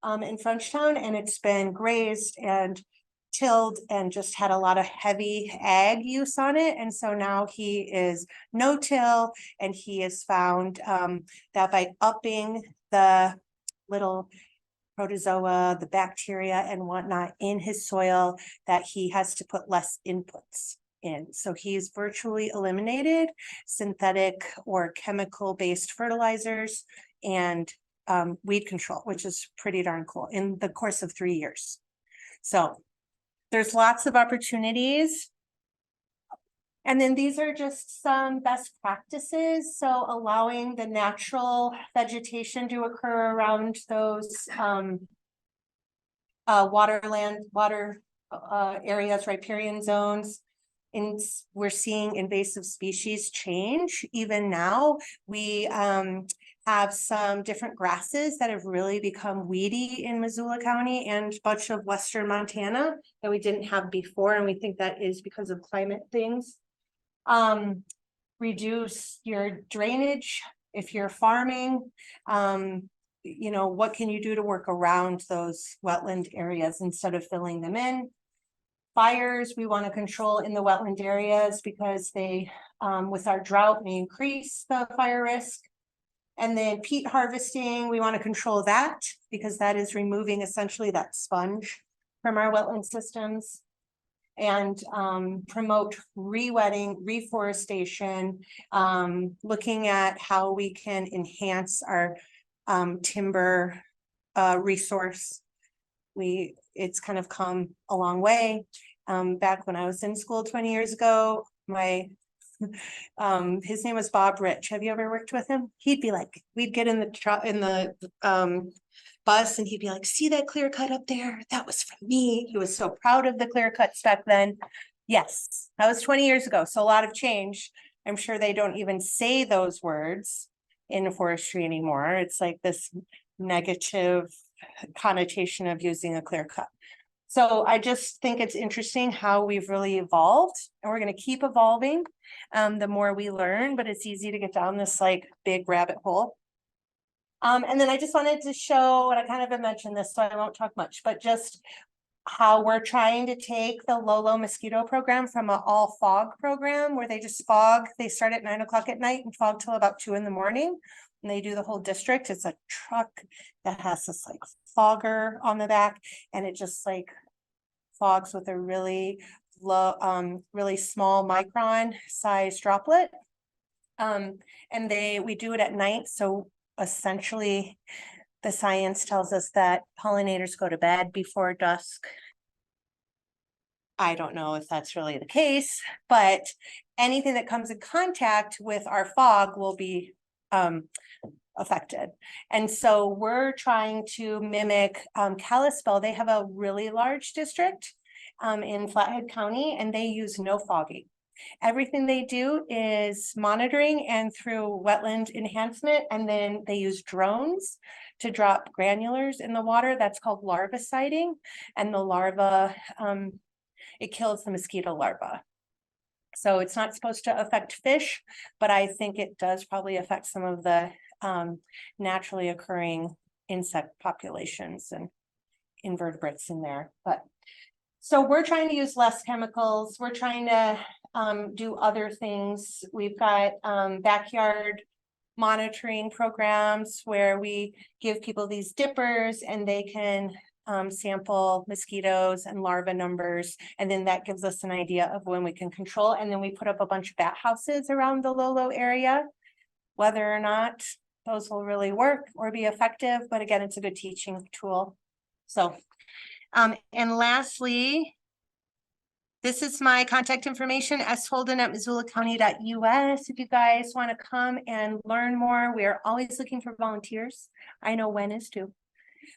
in Frenchtown, and it's been grazed and tilled and just had a lot of heavy ag use on it. And so now he is no-till, and he has found that by upping the little protozoa, the bacteria and whatnot in his soil, that he has to put less inputs in. So he's virtually eliminated synthetic or chemical-based fertilizers and weed control, which is pretty darn cool in the course of 3 years. So there's lots of opportunities. And then these are just some best practices. So allowing the natural vegetation to occur around those water areas, riparian zones. And we're seeing invasive species change. Even now, we have some different grasses that have really become weedy in Missoula County and a bunch of western Montana that we didn't have before. And we think that is because of climate things. Reduce your drainage if you're farming. You know, what can you do to work around those wetland areas instead of filling them in? Fires, we want to control in the wetland areas because they, with our drought, may increase the fire risk. And then peat harvesting, we want to control that because that is removing essentially that sponge from our wetland systems. And promote re-wetting, reforestation, looking at how we can enhance our timber resource. It's kind of come a long way. Back when I was in school 20 years ago, his name was Bob Rich. Have you ever worked with him? He'd be like, we'd get in the bus and he'd be like, see that clear cut up there? That was from me. He was so proud of the clear cuts back then. Yes, that was 20 years ago. So a lot of change. I'm sure they don't even say those words in forestry anymore. It's like this negative connotation of using a clear cut. So I just think it's interesting how we've really evolved, and we're going to keep evolving the more we learn, but it's easy to get down this like big rabbit hole. And then I just wanted to show, and I kind of mentioned this, so I won't talk much, but just how we're trying to take the low mosquito program from an all fog program where they just fog. They start at 9 o'clock at night and fog till about 2 in the morning. And they do the whole district. It's a truck that has this like fogger on the back, and it just like fogs with a really low, really small micron size droplet. And we do it at night. So essentially the science tells us that pollinators go to bed before dusk. I don't know if that's really the case, but anything that comes in contact with our fog will be affected. And so we're trying to mimic Kalispell. They have a really large district. in Flathead County, and they use no fogging. Everything they do is monitoring and through wetland enhancement, and then they use drones to drop granulars in the water. That's called larviciding, and the larva, it kills the mosquito larva. So it's not supposed to affect fish, but I think it does probably affect some of the naturally occurring insect populations and invertebrates in there. But so we're trying to use less chemicals. We're trying to do other things. We've got backyard monitoring programs where we give people these dippers and they can sample mosquitoes and larva numbers. And then that gives us an idea of when we can control. And then we put up a bunch of bat houses around the Lolo area, whether or not those will really work or be effective. But again, it's a good teaching tool. So, and lastly, this is my contact information, sholden@missoulacounty.us. If you guys want to come and learn more, we are always looking for volunteers. I know Wen is too.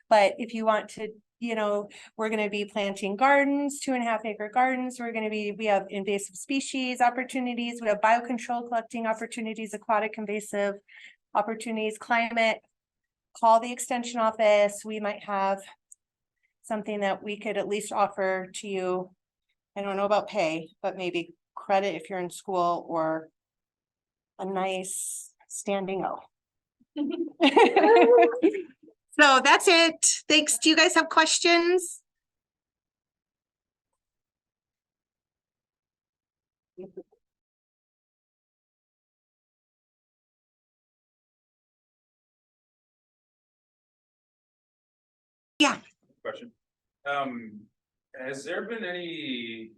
But if you want to, we're going to be planting gardens, 2.5-acre gardens. We have invasive species opportunities. We have biocontrol collecting opportunities, aquatic invasive opportunities, climate. Call the extension office. We might have something that we could at least offer to you. I don't know about pay, but maybe credit if you're in school or a nice standing O. So that's it. Thanks. Do you guys have questions? Yeah. Question. Has there been any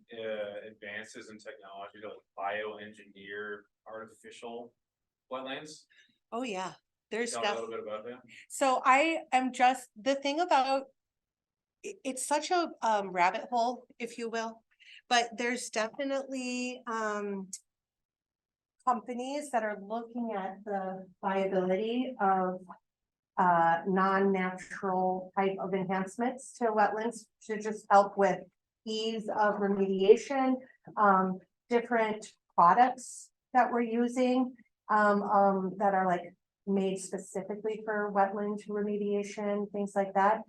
advances in technology to like bioengineer artificial wetlands? Oh, yeah. There's Tell me a little bit about that. So I am just, the thing about it's such a rabbit hole, if you will, but there's definitely companies that are looking at the viability of non-natural type of enhancements to wetlands to just help with ease of remediation, different products that we're using that are like made specifically for wetland remediation, things like that.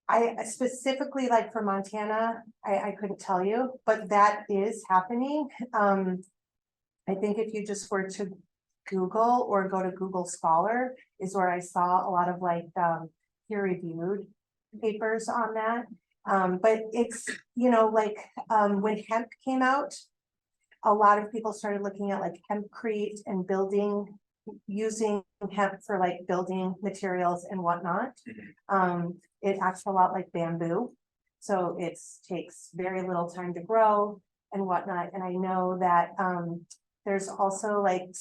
I specifically, like for Montana, I couldn't tell you, but that is happening. I think if you just were to Google or go to Google Scholar is where I saw a lot of like peer-reviewed papers on that. But it's, like when hemp came out, a lot of people started looking at like hempcrete and using hemp for like building materials and whatnot. It acts a lot like bamboo. So it takes very little time to grow and whatnot. And I know that there's also like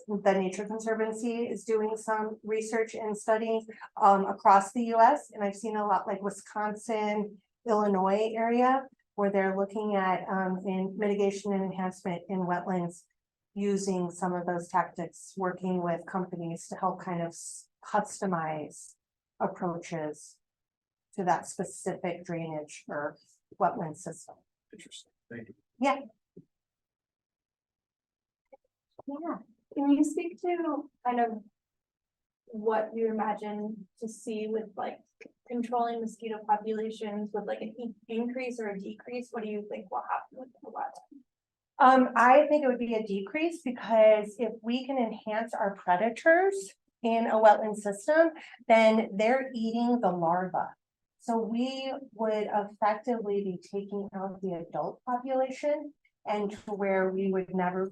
the Nature Conservancy is doing some research and studying across the US. And I've seen a lot like Wisconsin, Illinois area where they're looking at in mitigation and enhancement in wetlands using some of those tactics, working with companies to help kind of customize approaches to that specific drainage or wetland system. Interesting. Thank you. Yeah. Yeah, can you speak to kind of what you imagine to see with like controlling mosquito populations with like an increase or a decrease? What do you think will happen with the wetland? I think it would be a decrease because if we can enhance our predators in a wetland system, then they're eating the larva. So we would effectively be taking out the adult population and to where we would never,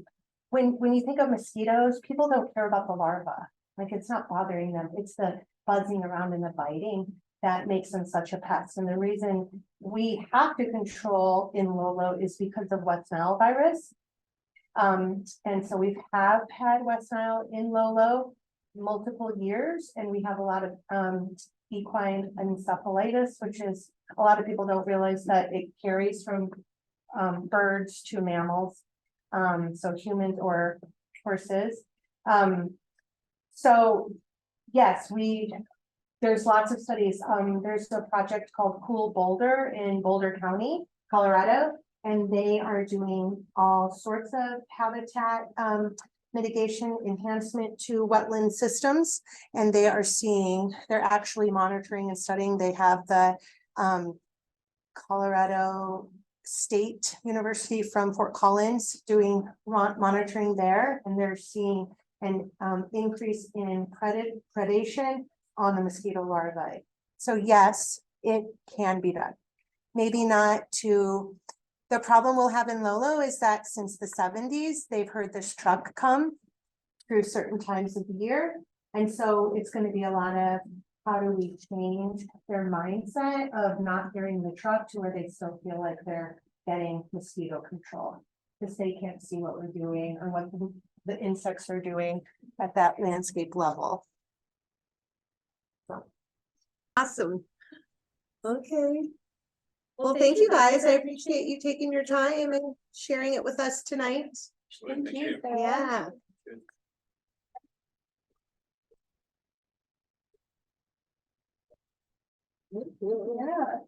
when you think of mosquitoes, people don't care about the larva. Like it's not bothering them. It's the buzzing around and the biting that makes them such a pest. And the reason we have to control in Lolo is because of West Nile virus. And so we have had West Nile in Lolo multiple years, and we have a lot of equine encephalitis, which is a lot of people don't realize that it carries from birds to mammals, so humans or horses. So yes, we there's lots of studies. There's a project called Cool Boulder in Boulder County, Colorado. And they are doing all sorts of habitat mitigation enhancement to wetland systems. And they are they're actually monitoring and studying. They have the Colorado State University from Fort Collins doing monitoring there. And they're seeing an increase in predation on the mosquito larvae. So yes, it can be done. Maybe not to, the problem we'll have in Lolo is that since the 70s, they've heard this truck come through certain times of the year. And so it's going to be a lot of how do we change their mindset of not hearing the truck to where they still feel like they're getting mosquito control because they can't see what we're doing or what the insects are doing at that landscape level. Awesome. Okay. Well, thank you guys. I appreciate you taking your time and sharing it with us tonight. Thank you. Yeah. Yeah.